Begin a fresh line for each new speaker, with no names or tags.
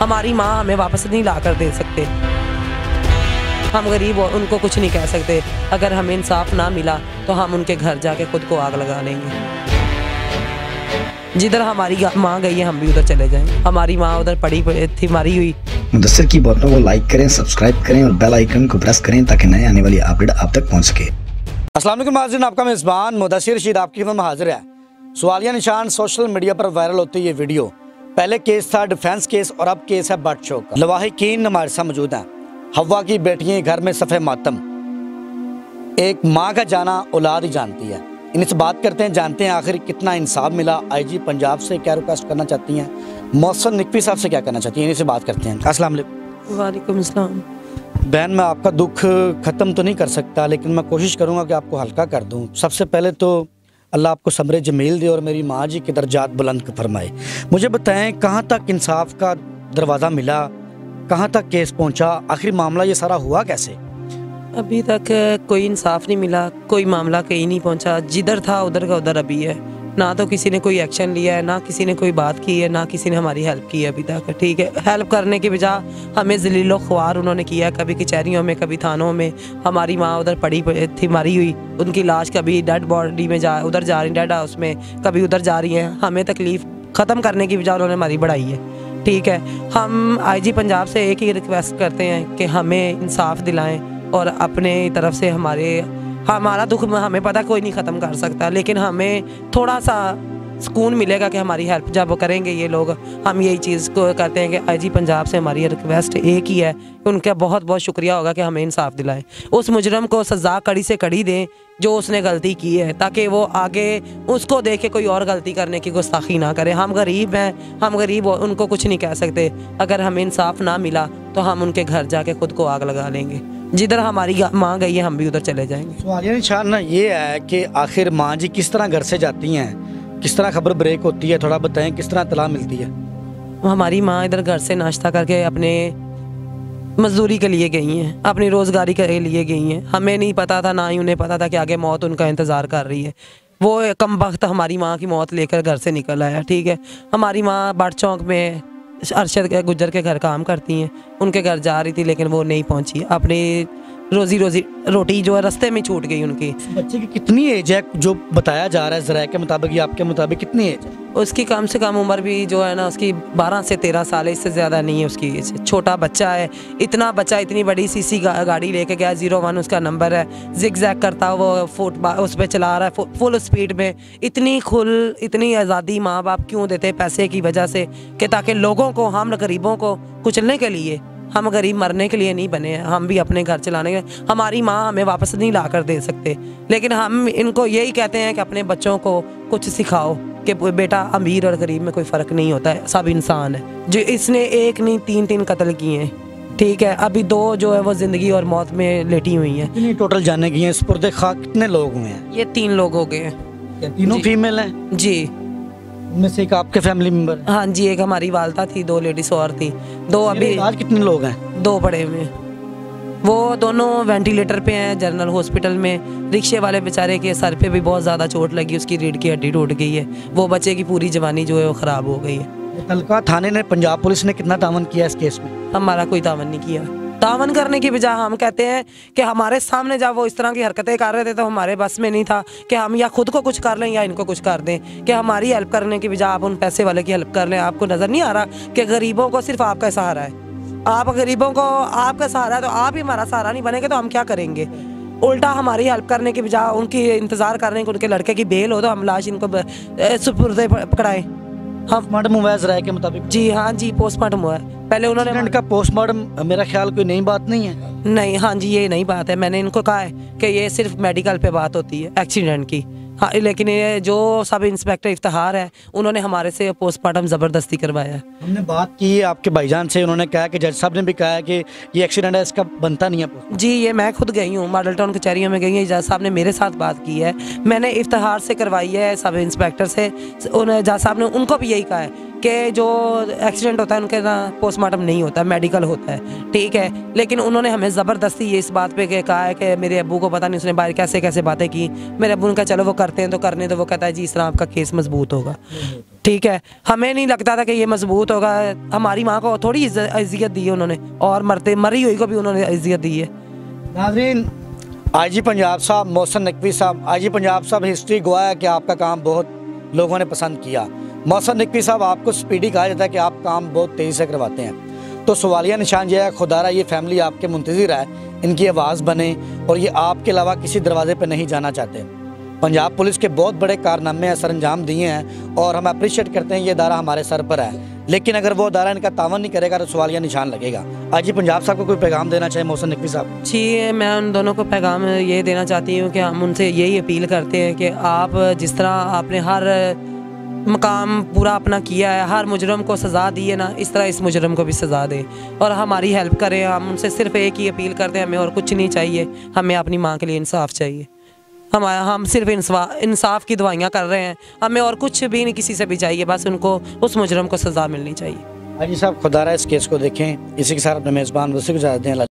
हमारी माँ हमें वापस नहीं ला कर दे सकते। हम गरीब उनको कुछ नहीं कह सकते। अगर हमें इंसाफ ना मिला तो हम उनके घर जाके खुद को आग लगा लेंगे। जिधर हमारी माँ गई है हम भी उधर चले जाएंगे। हमारी माँ उधर पड़ी थी मरी हुई।
मुदस्सिर की बातों को लाइक करें, सब्सक्राइब करें और बेल आइकन को प्रेस करें ताकि नए आने वाली अपडेट आप तक पहुंच सके।
अस्सलाम वालेकुम नाज़रीन, आपका मेज़बान मुदस्सिर रशीद आपकी खिदमत में हाजिर है। सवालिया निशान सोशल मीडिया पर वायरल होती है ये वीडियो। पहले केस था डिफेंस केस और अब केस है बट शो का। लवाहिकीन हमारे साथ मौजूद हैं। हवा की बेटियां घर में सफ़े मातम, एक माँ का जाना औलाद ही जानती है। इनसे बात करते हैं, जानते हैं आखिर कितना इंसाफ मिला। आईजी पंजाब से क्या रिक्वेस्ट करना चाहती हैं, मौसम नकवी साहब से क्या करना चाहती हैं, इनसे बात करते हैं। अस्सलाम वालेकुम।
वालेकुम अस्सलाम।
बहन, मैं आपका दुख ख़त्म तो नहीं कर सकता, लेकिन मैं कोशिश करूँगा कि आपको हल्का कर दूँ। सबसे पहले तो अल्लाह आपको सब्र जमील दे और मेरी माँ जी के दर्जात बुलंद फरमाए। मुझे बताएं, कहाँ तक इंसाफ का दरवाज़ा मिला, कहाँ तक केस पहुँचा, आखिर मामला ये सारा हुआ कैसे?
अभी तक कोई इंसाफ नहीं मिला, कोई मामला कहीं नहीं पहुंचा। जिधर था उधर का उधर अभी है। ना तो किसी ने कोई एक्शन लिया है, ना किसी ने कोई बात की है, ना किसी ने हमारी हेल्प की है अभी तक। ठीक है, हेल्प करने के बजाय हमें ज़लीलो ख्वार उन्होंने किया, कभी कचहरियों में कभी थानों में। हमारी माँ उधर पड़ी थी मरी हुई, उनकी लाश कभी डेड बॉडी में उधर जा रही, डेड हाउस में, कभी उधर जा रही है। हमें तकलीफ़ ख़त्म करने की बजाय उन्होंने हमारी बढ़ाई है। ठीक है, हम आईजी पंजाब से एक ही रिक्वेस्ट करते हैं कि हमें इंसाफ दिलाएं और अपने तरफ से हमारा दुख हमें पता कोई नहीं ख़त्म कर सकता, लेकिन हमें थोड़ा सा सुकून मिलेगा कि हमारी हेल्प जब वो करेंगे ये लोग। हम यही चीज़ को करते हैं कि आईजी पंजाब से हमारी रिक्वेस्ट एक ही है कि उनका बहुत बहुत शुक्रिया होगा कि हमें इंसाफ दिलाएं। उस मुजरम को सज़ा कड़ी से कड़ी दें जो उसने गलती की है, ताकि वो आगे उसको देख के कोई और गलती करने की गुस्ताखी ना करे। हम गरीब हैं, हम गरीब उनको कुछ नहीं कह सकते। अगर हमें इंसाफ ना मिला तो हम उनके घर जाके खुद को आग लगा लेंगे। जिधर हमारी माँ गई है हम भी उधर चले जाएंगे।
सवालिया निशान ना ये है कि आखिर माँ जी किस तरह घर से जाती हैं, किस तरह खबर ब्रेक होती है, थोड़ा बताएं किस तरह इत्तला मिलती है?
हमारी माँ इधर घर से नाश्ता करके अपने मजदूरी के लिए गई हैं, अपनी रोज़गारी के लिए गई हैं। हमें नहीं पता था, ना ही उन्हें पता था कि आगे मौत उनका इंतज़ार कर रही है। वो कम वक्त हमारी माँ की मौत लेकर घर से निकल आया। ठीक है, हमारी माँ बट चौक में अरशद गुज्जर के घर काम करती हैं, उनके घर जा रही थी लेकिन वो नहीं पहुंची। अपनी रोटी जो है रास्ते में छूट गई उनकी।
बच्चे की कितनी एज है जो बताया जा रहा है ज़राए के मुताबिक या आपके मुताबिक कितनी एज है?
उसकी कम से कम उम्र भी जो है ना उसकी 12 से 13 साल है, इससे ज़्यादा नहीं है उसकी एज। छोटा बच्चा है। इतना बच्चा इतनी बड़ी सीसी गाड़ी लेके गया, 01 उसका नंबर है, जिग जैग करता वो उस पर चला रहा है फुल स्पीड में। इतनी आज़ादी माँ बाप क्यों देते? पैसे की वजह से, कि ताकि लोगों को, हम गरीबों को कुचलने के लिए। हम गरीब मरने के लिए नहीं बने हैं, हम भी अपने घर चलाने के। हमारी माँ हमें वापस नहीं ला कर दे सकते, लेकिन हम इनको यही कहते हैं कि अपने बच्चों को कुछ सिखाओ कि बेटा अमीर और गरीब में कोई फ़र्क नहीं होता है, सब इंसान है। जो इसने एक नहीं 3 कत्ल किए हैं। ठीक है, अभी 2 जो है वो ज़िंदगी और मौत में लेटी हुई हैं।
कितनी टोटल जाने की हैं? सुपुर्द खाक कितने लोग हुए हैं?
ये 3 लोग हो गए हैं।
तीनों फीमेल हैं
जी।
उनमें से एक आपके फैमिली मेंबर?
हाँ जी, एक हमारी वालदा थी, 2 लेडीज और थी। 2 अभी।
आज कितने लोग हैं?
2 पड़े हुए। वो दोनों वेंटिलेटर पे हैं जनरल हॉस्पिटल में। रिक्शे वाले बेचारे के सर पे भी बहुत ज़्यादा चोट लगी, उसकी रीढ़ की हड्डी टूट गई है। वो बच्चे की पूरी जवानी जो है वो ख़राब हो गई है।
तलका थाने ने, पंजाब पुलिस ने कितना तावन किया इस केस में?
हमारा कोई तावन नहीं किया। तावन करने की बजाय हम कहते हैं कि हमारे सामने जब वो इस तरह की हरकतें कर रहे थे तो हमारे बस में नहीं था कि हम या खुद को कुछ कर लें या इनको कुछ कर दें, कि हमारी हेल्प करने की बजाय आप उन पैसे वाले की हेल्प कर लें। आपको नज़र नहीं आ रहा कि गरीबों को सिर्फ आपका सहारा है? आप गरीबों को आपका सहारा है तो आप ही हमारा सहारा नहीं बनेंगे तो हम क्या करेंगे? उल्टा हमारी हेल्प करने की बजाय उनकी इंतज़ार कर रहे हैं कि उनके लड़के की बेल हो तो हम लाश इनको सुपुर्दे पकड़ाएँ।
पोस्टमार्टम हुआ है ज़राए के मुताबिक?
जी हाँ जी, पोस्टमार्टम हुआ है। पहले उन्होंने
का पोस्टमार्टम मेरा ख्याल कोई नई बात नहीं है।
नहीं, हाँ जी, ये नई बात है। मैंने इनको कहा है कि ये सिर्फ मेडिकल पे बात होती है एक्सीडेंट की। हाँ, लेकिन ये जो सब इंस्पेक्टर इफ्तिखार है उन्होंने हमारे से पोस्टमार्टम ज़बरदस्ती करवाया।
हमने बात की आपके भाईजान से, उन्होंने कहा कि जज साहब ने भी कहा है कि ये एक्सीडेंट है, इसका बनता नहीं है।
जी, ये मैं खुद गई हूँ, मॉडल टाउन कचहरियों में गई है, जज साहब ने मेरे साथ बात की है। मैंने इफ्तिखार से करवाई है, सब इंस्पेक्टर से। जज साहब ने उनको भी यही कहा है कि जो एक्सीडेंट होता है उनके ना पोस्टमार्टम नहीं होता, मेडिकल होता है। ठीक है, लेकिन उन्होंने हमें ज़बरदस्ती ये इस बात पे कहा है कि मेरे अब्बू को पता नहीं उसने बाहर कैसे कैसे बातें की। मेरे अब्बू ने कहा चलो वो करते हैं तो करने, तो वो कहता है जी इस तरह आपका केस मजबूत होगा। ठीक है, हमें नहीं लगता था कि ये मजबूत होगा। हमारी माँ को थोड़ी इज्जत दी है उन्होंने, और मरी हुई को भी उन्होंने इज्जत दी है।
नाज़रीन, आईजी पंजाब साहब मोहसिन नकवी साहब, आईजी पंजाब साहब, हिस्ट्री गवाह है कि आपका काम बहुत लोगों ने पसंद किया। मोहसिन नकवी साहब, आपको स्पीडी कहा जाता है कि आप काम बहुत तेज़ी से करवाते हैं। तो सवालिया निशान ये है, खुदारा ये फैमिली आपके मुंतज़िर है, इनकी आवाज़ बने और ये आपके अलावा किसी दरवाजे पर नहीं जाना चाहते। पंजाब पुलिस के बहुत बड़े कारनामे असर अंजाम दिए हैं और हम अप्रिशिएट करते हैं, ये दायरा हमारे सर पर है, लेकिन अगर वो दायरा इनका तावन नहीं करेगा तो सवालिया निशान लगेगा। आईजी पंजाब साहब को कोई पैगाम देना चाहिए मोहसिन नकवी साहब?
जी, मैं उन दोनों को पैगाम ये देना चाहती हूँ कि हम उनसे यही अपील करते हैं कि आप जिस तरह आपने हर मकाम पूरा अपना किया है, हर मुजरम को सज़ा दी है ना, इस तरह इस मुजरम को भी सज़ा दें और हमारी हेल्प करें। हम उनसे सिर्फ एक ही अपील करते हैं, हमें और कुछ नहीं चाहिए, हमें अपनी माँ के लिए इंसाफ चाहिए। हम सिर्फ इंसाफ की दुआइयाँ कर रहे हैं, हमें और कुछ भी नहीं किसी से भी चाहिए, बस उनको उस मुजरम को सज़ा मिलनी चाहिए।
आईजी साहब, खुदारा इस केस को देखें। इसी के साथ अपने मेज़बान वसी को इजाज़त दें।